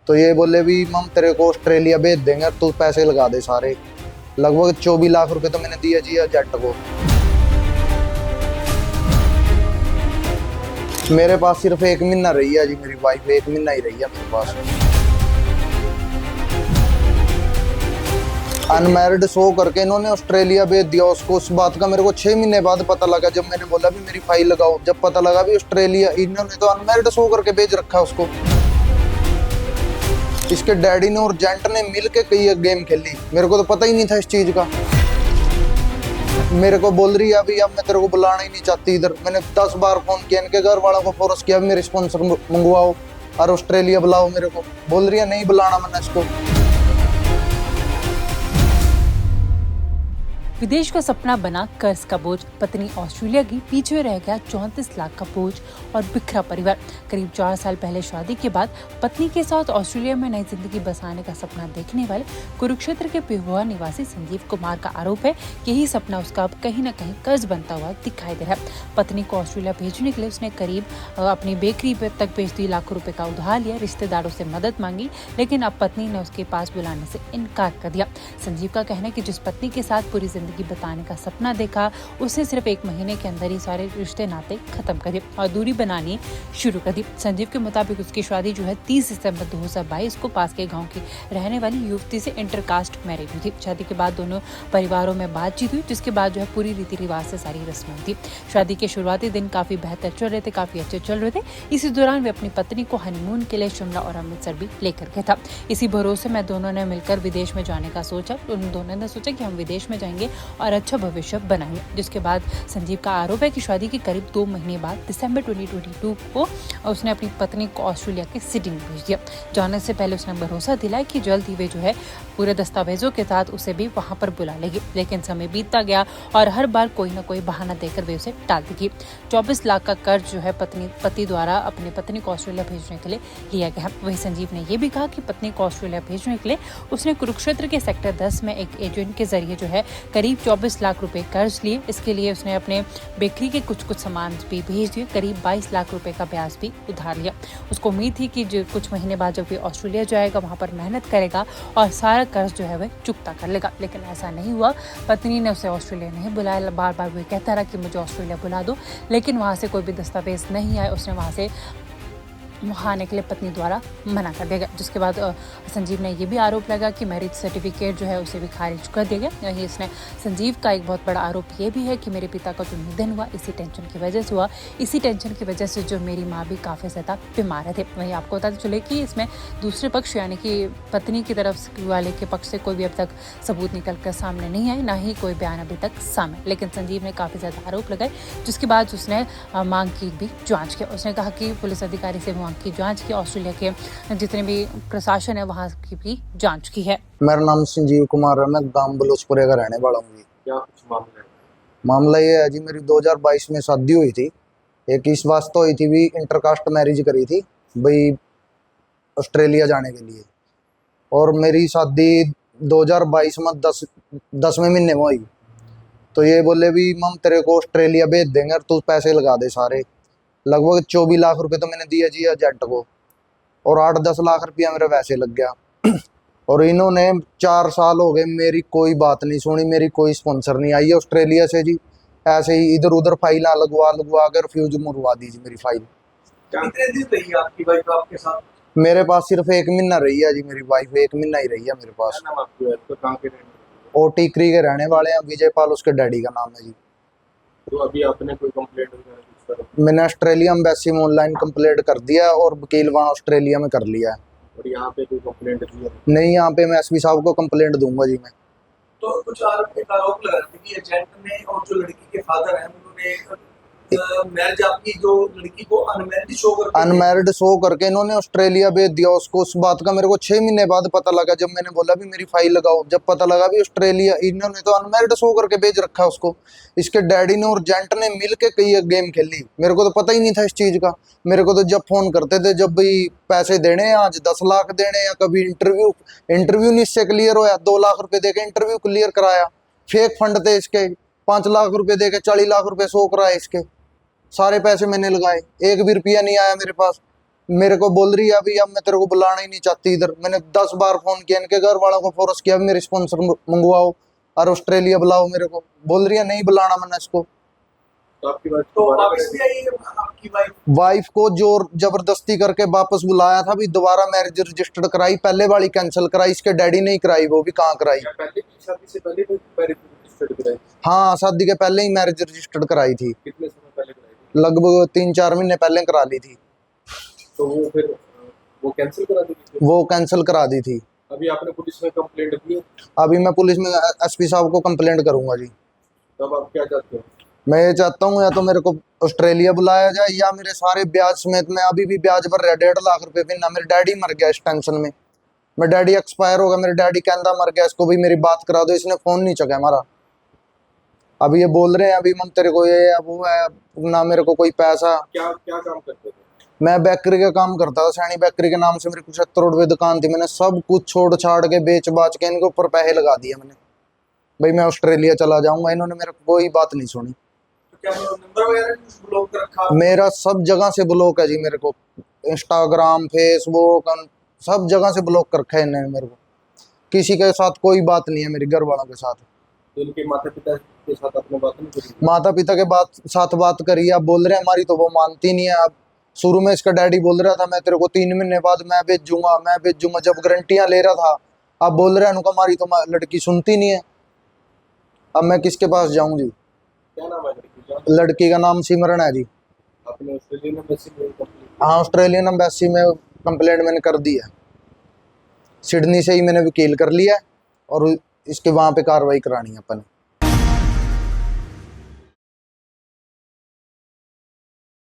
तो ये बोले भी हम तेरे को ऑस्ट्रेलिया भेज देंगे और तू पैसे लगा दे सारे। लगभग 24 लाख रुपए तो मैंने दिए जी जेट को। मेरे पास सिर्फ 1 महीना रही है जी, मेरी वाइफ 1 महीना ही रही है मेरे पास। अनमैरिड शो करके इन्होंने ऑस्ट्रेलिया भेज दिया उसको। उस बात का मेरे को 6 महीने बाद पता लगा, जब मैंने बोला भी मेरी फाइल लगाओ, जब पता लगा भी ऑस्ट्रेलिया, इन्होंने तो अनमैरिड शो करके भेज रखा है उसको। इसके डैडी ने और जेंट ने मिल के कई गेम खेली, मेरे को तो पता ही नहीं था इस चीज का। मेरे को बोल रही है अभी अब मैं तेरे को बुलाना ही नहीं चाहती इधर। मैंने 10 बार फोन किया, इनके घर वालों को फोर्स किया मेरे स्पॉन्सर मंगवाओ और ऑस्ट्रेलिया बुलाओ। मेरे को बोल रही है नहीं बुलाना मैंने इसको। विदेश का सपना बना कर्ज का बोझ, पत्नी ऑस्ट्रेलिया की, पीछे रह गया 34 लाख का बोझ और बिखरा परिवार। करीब 4 साल पहले शादी के बाद पत्नी के साथ ऑस्ट्रेलिया में नई जिंदगी बसाने का सपना देखने वाले कुरुक्षेत्र के पिहुआ निवासी संजीव कुमार का आरोप है कि यही सपना उसका अब कहीं न कहीं कर्ज बनता हुआ दिखाई दे रहा है। पत्नी को ऑस्ट्रेलिया भेजने के लिए उसने करीब अपनी बेकरी तक भेज दी, लाखों रुपए का उधार लिया, रिश्तेदारों से मदद मांगी, लेकिन अब पत्नी ने उसके पास बुलाने से इनकार कर दिया। संजीव का कहना है कि जिस पत्नी के साथ पूरी जिंदगी बताने का सपना देखा, उसने सिर्फ 1 महीने के अंदर ही सारे रिश्ते नाते खत्म कर दिए और दूरी बनानी शुरू कर दी। संजीव के मुताबिक उसकी शादी जो है 30 दिसंबर 2022 को पास के गांव की रहने वाली युवती से इंटरकास्ट मैरिज हुई थी। शादी के बाद दोनों परिवारों में बातचीत हुई, जिसके बाद जो है पूरी रीति रिवाज से सारी रस्में थी। शादी के शुरुआती दिन काफी बेहतर चल रहे थे, काफी अच्छे चल रहे थे। इसी दौरान वे अपनी पत्नी को हनीमून के लिए शिमला और अमृतसर भी लेकर गया था। इसी भरोसे में दोनों ने मिलकर विदेश में जाने का सोचा। उन दोनों ने सोचा कि हम विदेश में जाएंगे और अच्छा भविष्य बनाएंगे। जिसके बाद संजीव का आरोप है कि शादी के करीब 2 महीने बाद दिसंबर 2022 को उसने अपनी पत्नी को ऑस्ट्रेलिया के सिडनी भेज दिया। जाने से पहले उसने भरोसा दिलाया कि जल्द ही वे जो है पूरे दस्तावेजों के साथ उसे भी वहां पर बुला लेगी, लेकिन समय बीतता गया और हर बार कोई ना कोई बहाना देकर वे उसे टाल देगी। 24 लाख का कर्ज जो है पति द्वारा अपनी पत्नी को ऑस्ट्रेलिया भेजने के लिए लिया गया। वही संजीव ने यह भी कहा कि पत्नी को ऑस्ट्रेलिया भेजने के लिए उसने कुरुक्षेत्र के सेक्टर 10 में एक एजेंट के जरिए जो है करीब 24 लाख रुपए कर्ज लिए। इसके लिए उसने अपने बेकरी के कुछ सामान भी भेज दिए, करीब 22 लाख रुपए का ब्याज भी उधार लिया। उसको उम्मीद थी कि जो कुछ महीने बाद जब वे ऑस्ट्रेलिया जाएगा वहां पर मेहनत करेगा और सारा कर्ज जो है वह चुकता कर लेगा, लेकिन ऐसा नहीं हुआ। पत्नी ने उसे ऑस्ट्रेलिया नहीं बुलाया। बार बार वो कहता रहा कि मुझे ऑस्ट्रेलिया बुला दो, लेकिन वहां से कोई भी दस्तावेज नहीं आए। उसने वहां से वहाँ आने के लिए पत्नी द्वारा मना कर दिया गया। जिसके बाद संजीव ने यह भी आरोप लगा कि मैरिज सर्टिफिकेट जो है उसे भी खारिज कर दिया गया। यही इसने संजीव का एक बहुत बड़ा आरोप ये भी है कि मेरे पिता का जो निधन हुआ इसी टेंशन की वजह से हुआ, इसी टेंशन की वजह से जो मेरी माँ भी काफ़ी ज़्यादा बीमार थे। वहीं आपको बताते चले कि इसमें दूसरे पक्ष यानी कि पत्नी की तरफ वाले के पक्ष से कोई भी अब तक सबूत निकल कर सामने नहीं आए, ना ही कोई बयान अभी तक सामने। लेकिन संजीव ने काफ़ी ज़्यादा आरोप लगाए, जिसके बाद उसने मांग की भी जाँच की। उसने कहा कि पुलिस अधिकारी से की जांच की, ऑस्ट्रेलिया के जितने भी प्रशासन है वहां की भी जांच की है। मेरा नाम संजीव कुमार है, मैं गांव बलोचपुरे का रहने वाला हूँ। क्या कुछ मामला है? मामला ये है जी, मेरी 2022 में शादी हुई थी। एक इस वास्ते हुई थी भी इंटरकास्ट मैरिज करी थी भाई ऑस्ट्रेलिया जाने के लिए, और मेरी शादी 2022 में 10वें महीने में हुई। तो ये बोले भी हम तेरे को ऑस्ट्रेलिया भेज देंगे और तू पैसे लगा दे सारे। लगभग 24 लाख रुपए तो मैंने दिए जी जेट को, और 8-10 लाख रुपया मेरा वैसे लग गया। और इन्होंने 4 साल हो गए मेरी कोई बात नहीं सुनी, मेरी कोई स्पॉन्सर नहीं आई है ऑस्ट्रेलिया से जी। ऐसे ही इधर उधर फाइल लगवा कर फ्यूज मुरवा दीजिए मेरी फाइल। कितने दिन रही आपकी वाइफ आपके साथ? मेरे पास सिर्फ 1 महीना रही है जी, मेरी वाइफ 1 महीना ही रही है मेरे पास। क्या नाम आपकी वाइफ का? कहाँ के रहने वाले? और टीकरी के रहने वाले हैं, विजय पाल उसके डैडी का नाम है जी। तो अभी आपने कोई कंप्लेंट वगैरह कुछ करा? मैंने ऑस्ट्रेलिया एम्बेसी में ऑनलाइन कंप्लेंट कर दिया और वकील वहाँ ऑस्ट्रेलिया में कर लिया है। और यहाँ पे कोई कंप्लेंट दी है? नहीं, यहाँ पे मैं एसपी साहब को कंप्लेंट दूंगा जी मैं। तो कुछ आरोप लगा रहे थे कि एजेंट ने और जो लड़की के फादर हैं उन्होंने मैरिज आपकी जो लड़की को अनमैरिड शो करके इन्होंने ऑस्ट्रेलिया भेज दिया उसको। उस बात का मेरे को 6 महीने बाद पता लगा, जब मैंने बोला भी मेरी फाइल लगाओ, जब पता लगा भी ऑस्ट्रेलिया, इन्होंने तो अनमैरिड शो करके भेज रखा है उसको। इसके डैडी ने और जेंट ने मिल के कई गेम खेली, मेरे को तो पता ही नहीं था इस चीज का। मेरे को तो जब फोन करते थे जब भाई पैसे देने आज 10 लाख देने, या कभी इंटरव्यू नहीं इससे क्लियर होया, 2 लाख रुपए दे के इंटरव्यू क्लियर कराया। फेक फंड थे इसके, 5 लाख रुपए दे के 40 लाख रुपए शो कराए इसके। सारे पैसे मैंने लगाए, 1 भी रुपया नहीं आया मेरे पास। मेरे को बोल रही है अभी अब मैं तेरे को बुलाना ही नहीं चाहती इधर। मैंने 10 बार फोन किया, इनके घर वालों को फोर्स किया मेरे स्पॉन्सर मंगवाओ और ऑस्ट्रेलिया बुलाओ मेरे को। बोल रही है नहीं बुलाना मैंने इसको। तो आपकी बात तो दोबारा वापस करेंगे? भी आई है आपकी वाइफ? वाइफ को जोर जबरदस्ती करके वापस बुलाया था, भी दोबारा मैरिज रजिस्टर्ड कराई, पहले वाली कैंसिल कराई, इसके डैडी ने ही कराई, वो भी कहाँ कराई। या पहले की शादी से पहले कोई मैरिज रजिस्टर्ड कराई? हाँ शादी के पहले ही मैरिज रजिस्टर्ड कराई थी, कितने समय पहले कराई थी? लगभग 3-4 महीने पहले करा ली थी। तो वो फिर वो कैंसिल करा दी थी? वो कैंसिल करा दी थी। अभी आपने पुलिस में कंप्लेंट की है? अभी मैं पुलिस में एसपी साहब को कंप्लेंट करूंगा जी। तब आप क्या चाहते हो? मैं ये चाहता हूँ या तो मेरे को ऑस्ट्रेलिया बुलाया जाए या मेरे सारे ब्याज समेत, मैं अभी भी ब्याज भर रहा 1.5 लाख रुपए भी ना। मेरे डैडी मर गया इस टेंशन में, मेरे डैडी एक्सपायर हो गया, मेरे डैडी कहता मर गया, इसको भी मेरी बात करा दो। इसने फोन नहीं चुका हमारा। अभी ये बोल रहे हैं अभी हम तेरे को ये है वो है, ना मेरे को कोई पैसा। क्या क्या काम करते थे? मैं बेकरी का काम करता था, सैनी बेकरी के नाम से मेरी 75 रोड पे दुकान थी। मैंने सब कुछ छोड़ छाड़ के बेच बाच के इनके ऊपर पैसे लगा दिए मैंने, भाई मैं ऑस्ट्रेलिया चला जाऊंगा। इन्होंने मेरे को कोई बात नहीं सुनी। तो क्या नंबर वगैरह कुछ ब्लॉक कर रखा? मेरा सब जगह से ब्लॉक है जी, मेरे को इंस्टाग्राम फेसबुक सब जगह से ब्लॉक कर रखा है इन्होंने मेरे को। किसी के साथ कोई बात नहीं है मेरे घर वालों के साथ। तो इनके माता पिता के साथ आपने बात नहीं करी? माता पिता के साथ बात करी, अब बोल रहे हैं हमारी, तो वो मानती नहीं है। अब शुरू में इसका डैडी बोल रहा था मैं तेरे को 3 महीने बाद मैं भेजूंगा, जब गारंटियां ले रहा था। अब बोल रहे हैं उनका हमारी तो लड़की सुनती नहीं है। अब मैं किसके पास जाऊं जी। क्या नाम है लड़की का? लड़की का नाम सिमरन है जी। आपने ऑस्ट्रेलियन एम्बेसी में कंप्लेंट? हाँ ऑस्ट्रेलियन एम्बेसी में कंप्लेंट मैंने कर दी है, सिडनी से ही मैंने वकील कर लिया है और इसके वहाँ पे कार्रवाई करानी है अपन।